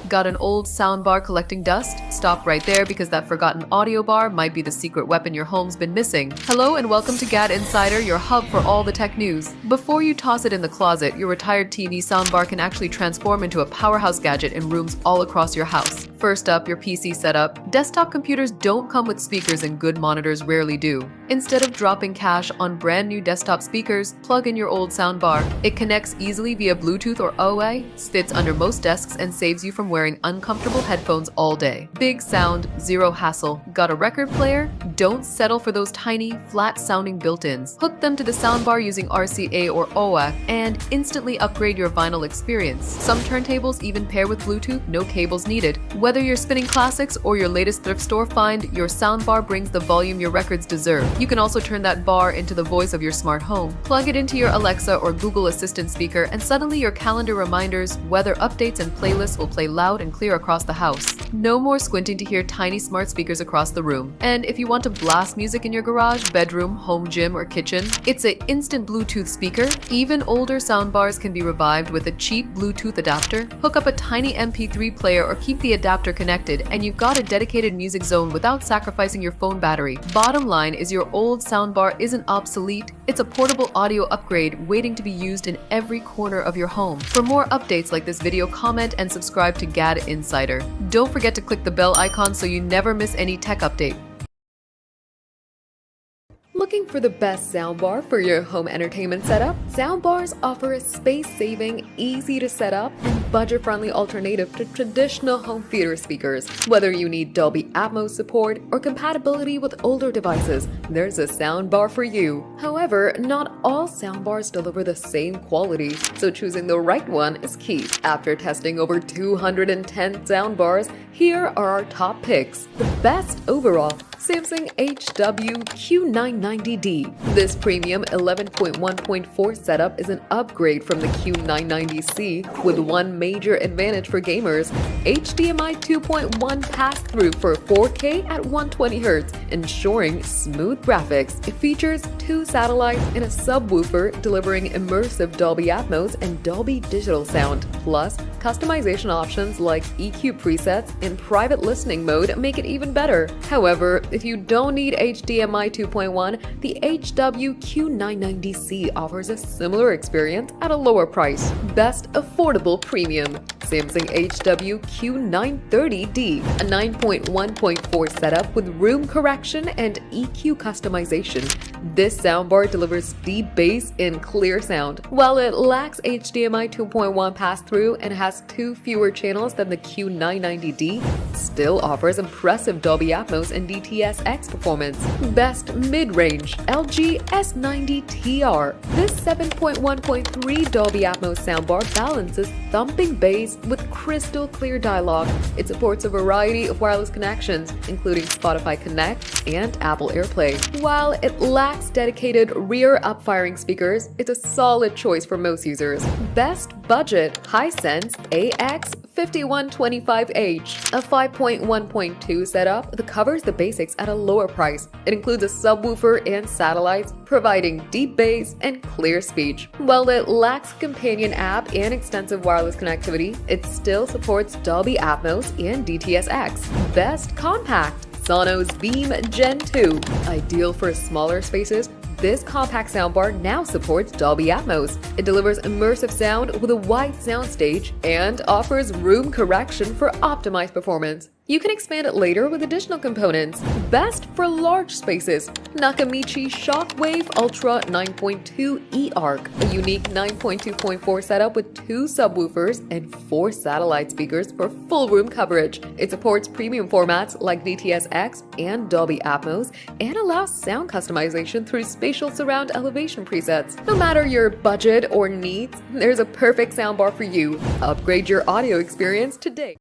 Got an old soundbar collecting dust? Stop right there because that forgotten audio bar might be the secret weapon your home's been missing. Hello and welcome to GadInsider, your hub for all the tech news. Before you toss it in the closet, your retired TV soundbar can actually transform into a powerhouse gadget in rooms all across your house. First up, your PC setup. Desktop computers don't come with speakers and good monitors rarely do. Instead of dropping cash on brand new desktop speakers, plug in your old soundbar. It connects easily via Bluetooth or OA, fits under most desks, and saves you from wearing uncomfortable headphones all day. Big sound, zero hassle. Got a record player? Don't settle for those tiny, flat-sounding built-ins. Hook them to the soundbar using RCA or OA and instantly upgrade your vinyl experience. Some turntables even pair with Bluetooth, no cables needed. Whether you're spinning classics or your latest thrift store find, your soundbar brings the volume your records deserve. You can also turn that bar into the voice of your smart home. Plug it into your Alexa or Google Assistant speaker and suddenly your calendar reminders, weather updates, and playlists will play loud and clear across the house. No more squinting to hear tiny smart speakers across the room. And if you want to blast music in your garage, bedroom, home gym, or kitchen, it's an instant Bluetooth speaker. Even older soundbars can be revived with a cheap Bluetooth adapter. Hook up a tiny MP3 player or keep the adapter connected, and you've got a dedicated music zone without sacrificing your phone battery. Bottom line is your old soundbar isn't obsolete, it's a portable audio upgrade waiting to be used in every corner of your home. For more updates like this video, comment and subscribe to GadInsider. Don't forget to click the bell icon so you never miss any tech update. Looking for the best soundbar for your home entertainment setup? Soundbars offer a space-saving, easy to set up, and budget-friendly alternative to traditional home theater speakers. Whether you need Dolby Atmos support or compatibility with older devices, there's a soundbar for you. However, not all soundbars deliver the same quality, so choosing the right one is key. After testing over 210 soundbars, here are our top picks. The best overall: Samsung HW-Q990D. This premium 11.1.4 setup is an upgrade from the Q990C with one major advantage for gamers: HDMI 2.1 pass-through for 4K at 120Hz, ensuring smooth graphics. It features 2 satellites and a subwoofer delivering immersive Dolby Atmos and Dolby Digital sound. Plus, customization options like EQ presets and private listening mode make it even better. However, if you don't need HDMI 2.1, the HW-Q990C offers a similar experience at a lower price. Best affordable premium: Samsung HW-Q930D, a 9.1.4 setup with room correction and EQ customization. This soundbar delivers deep bass and clear sound. While it lacks HDMI 2.1 pass-through and has 2 fewer channels than the Q990D, it still offers impressive Dolby Atmos and DTS-X performance. Best mid-range: LG S90TR. This 7.1.3 Dolby Atmos soundbar balances thumping bass with crystal clear dialogue. It supports a variety of wireless connections, including Spotify Connect and Apple AirPlay. While it lacks dedicated rear up-firing speakers, it's a solid choice for most users. Best budget: Hisense AX5125H, a 5.1.2 setup that covers the basics at a lower price. It includes a subwoofer and satellites, providing deep bass and clear speech. While it lacks a companion app and extensive wireless connectivity, it still supports Dolby Atmos and DTS-X. Best compact: Sonos Beam Gen 2. Ideal for smaller spaces, this compact soundbar now supports Dolby Atmos. It delivers immersive sound with a wide soundstage and offers room correction for optimized performance. You can expand it later with additional components. Best for large spaces: Nakamichi Shockwave Ultra 9.2 E-Arc, a unique 9.2.4 setup with 2 subwoofers and 4 satellite speakers for full room coverage. It supports premium formats like DTS-X and Dolby Atmos and allows sound customization through spatial surround elevation presets. No matter your budget or needs, there's a perfect soundbar for you. Upgrade your audio experience today.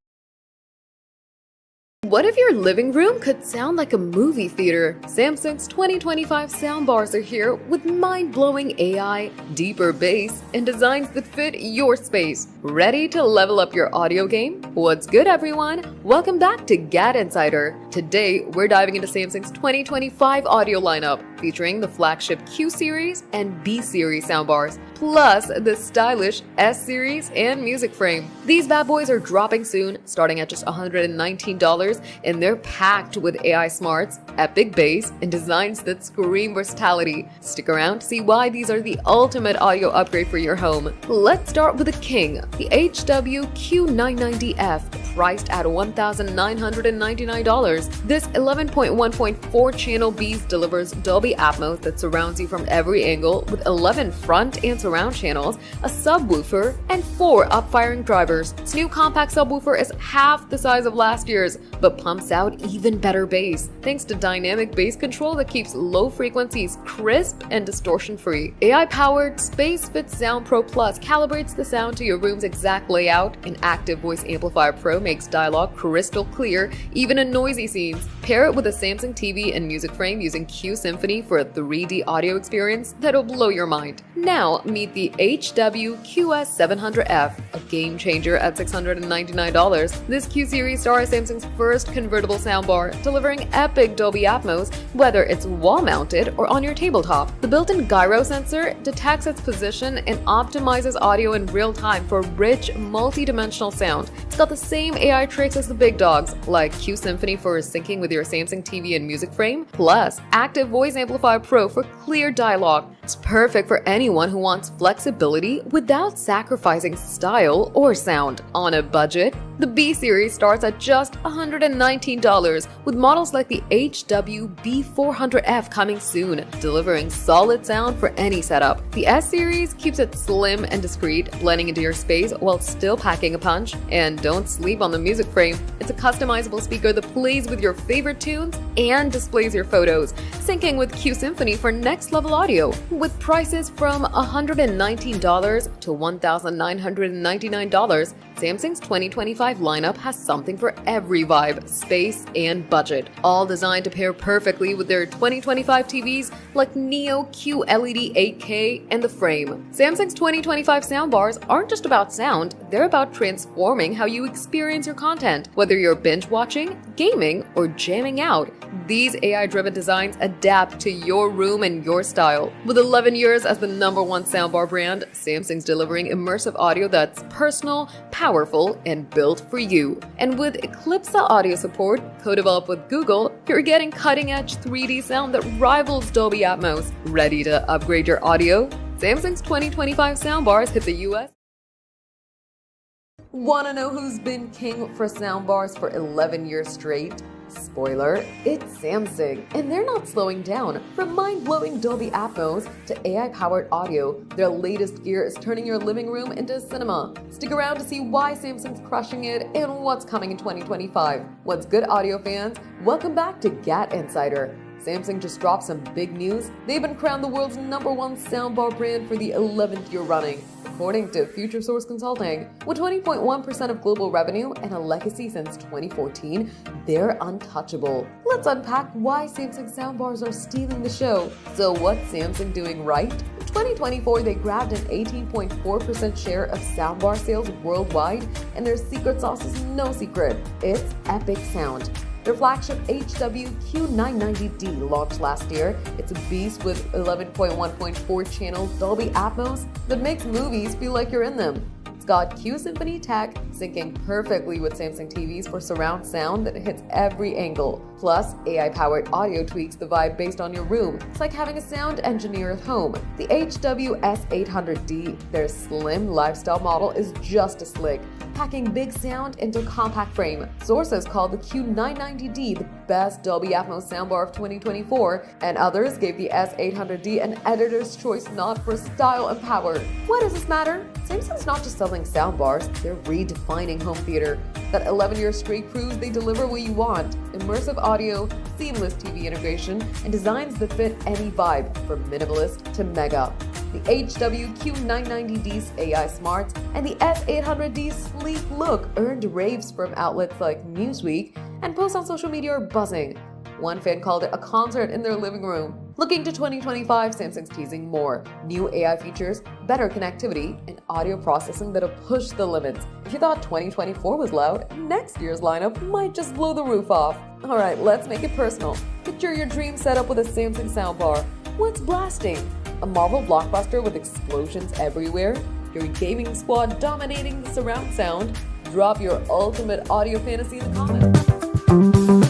What if your living room could sound like a movie theater? Samsung's 2025 soundbars are here with mind-blowing AI, deeper bass, and designs that fit your space. Ready to level up your audio game? What's good, everyone? Welcome back to GadInsider. Today, we're diving into Samsung's 2025 audio lineup. featuring the flagship Q Series and B Series soundbars, plus the stylish S Series and music frame. These bad boys are dropping soon, starting at just $119, and they're packed with AI smarts, epic bass, and designs that scream versatility. Stick around to see why these are the ultimate audio upgrade for your home. Let's start with the king, the HW-Q990F, priced at $1,999. This 11.1.4 channel beast delivers Dolby Atmos that surrounds you from every angle with 11 front and surround channels, a subwoofer, and 4 up-firing drivers. This new compact subwoofer is half the size of last year's, but pumps out even better bass, thanks to dynamic bass control that keeps low frequencies crisp and distortion-free. AI-powered Space Fit Sound Pro Plus calibrates the sound to your room's exact layout, and Active Voice Amplifier Pro makes dialogue crystal clear, even in noisy scenes. Pair it with a Samsung TV and music frame using Q Symphony for a 3D audio experience that'll blow your mind. Now, meet the HW-QS700F, a game changer at $699. This Q Series star is Samsung's first convertible soundbar, delivering epic Dolby Atmos, whether it's wall-mounted or on your tabletop. The built-in gyro sensor detects its position and optimizes audio in real time for rich, multi-dimensional sound. It's got the same AI tricks as the big dogs, like Q Symphony for syncing with your Samsung TV and music frame, plus Active Voice Amplifier Pro for clear dialogue. It's perfect for anyone who wants flexibility without sacrificing style or sound. On a budget, the B Series starts at just $119, with models like the HW-B400F coming soon, delivering solid sound for any setup. The S Series keeps it slim and discreet, blending into your space while still packing a punch. And don't sleep on the music frame. It's a customizable speaker that plays with your favorite tunes and displays your photos, syncing with Q Symphony for next-level audio. With prices from $119 to $1,999, Samsung's 2025 lineup has something for every vibe, space, and budget, all designed to pair perfectly with their 2025 TVs like Neo QLED 8K and the Frame. Samsung's 2025 soundbars aren't just about sound, they're about transforming how you experience your content. Whether you're binge watching, gaming, or jamming out, these AI-driven designs adapt to your room and your style. With 11 years as the #1 soundbar brand, Samsung's delivering immersive audio that's personal, powerful, and built for you. And with Eclipse audio support, co-developed with Google, you're getting cutting-edge 3D sound that rivals Dolby Atmos. Ready to upgrade your audio? Samsung's 2025 soundbars hit the US. Want to know who's been king for soundbars for 11 years straight? Spoiler, it's Samsung, and they're not slowing down. From mind-blowing Dolby Atmos to AI-powered audio, their latest gear is turning your living room into a cinema. Stick around to see why Samsung's crushing it and what's coming in 2025. What's good, audio fans? Welcome back to GadInsider. Samsung just dropped some big news. They've been crowned the world's #1 soundbar brand for the 11th year running, according to Future Source Consulting. With 20.1% of global revenue and a legacy since 2014, they're untouchable. Let's unpack why Samsung soundbars are stealing the show. So what's Samsung doing right? In 2024, they grabbed an 18.4% share of soundbar sales worldwide, and their secret sauce is no secret. It's epic sound. Their flagship HW-Q990D launched last year. It's a beast with 11.1.4 channel Dolby Atmos that makes movies feel like you're in them. It's got Q Symphony tech, syncing perfectly with Samsung TVs for surround sound that hits every angle. Plus, AI-powered audio tweaks the vibe based on your room. It's like having a sound engineer at home. The HW-S800D, their slim lifestyle model, is just as slick, packing big sound into a compact frame. Sources call the Q990D the best Dolby Atmos soundbar of 2024, and others gave the S800D an editor's choice nod for style and power. Why does this matter? Samsung's not just selling soundbars, they're redefining home theater. That 11-year straight proves they deliver what you want: immersive audio, seamless TV integration, and designs that fit any vibe, from minimalist to mega. The HW-Q990D's AI smarts and the S800D's sleek look earned raves from outlets like Newsweek, and posts on social media are buzzing. One fan called it a concert in their living room. Looking to 2025, Samsung's teasing more new AI features, better connectivity, and audio processing that'll push the limits. If you thought 2024 was loud, next year's lineup might just blow the roof off. Alright, let's make it personal. Picture your dream setup with a Samsung soundbar. What's blasting? A Marvel blockbuster with explosions everywhere? Your gaming squad dominating the surround sound? Drop your ultimate audio fantasy in the comments.